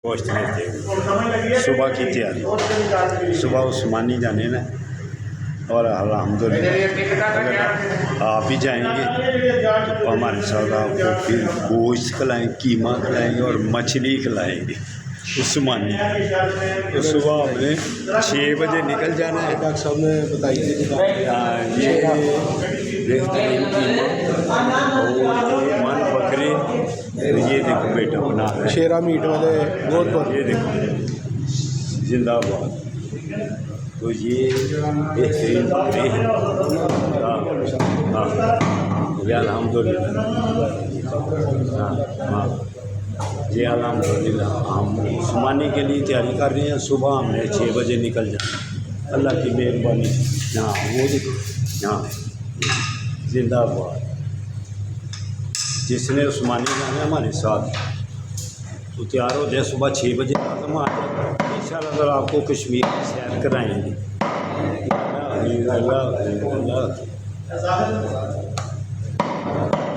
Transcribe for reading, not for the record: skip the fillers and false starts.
गोश्त लेते हैं। सुबह की तैयारी, सुबह उस्मानी जाने ना और अल्हम्दुलिल्लाह आप भी जाएंगे तो हमारे साथ आपको फिर गोश्त खिलाएँ, कीमा खिलाएँगे और मछली खिलाएँगे उस्मानी। तो सुबह हमने 6 बजे निकल जाना है। डॉक्टर साहब ने बताई ये बेहतरीन कीमा और मन बकरे, ये देखो बेटा बना रहा है शेरा मीट वाले गोलपुर। ये देखो जिंदाबाद। तो ये बेहतरीन बकरे हैं। ये अल्हम्दुलिल्लाह। हाँ जी अल्हम्दुलिल्लाह। हम उस्मानी के लिए तैयारी कर रहे हैं। सुबह हमने 6 बजे निकल जाना, अल्लाह की मेहरबानी। यहाँ वो देखो, यहाँ जिंदाबाद। जिसने उस्मानी जाना है हमारे साथ तो तैयार हो जाए। सुबह 6 बजे तक हम आ जाए इंशाअल्लाह। अगर आपको कश्मीर की सैर कराएँगे।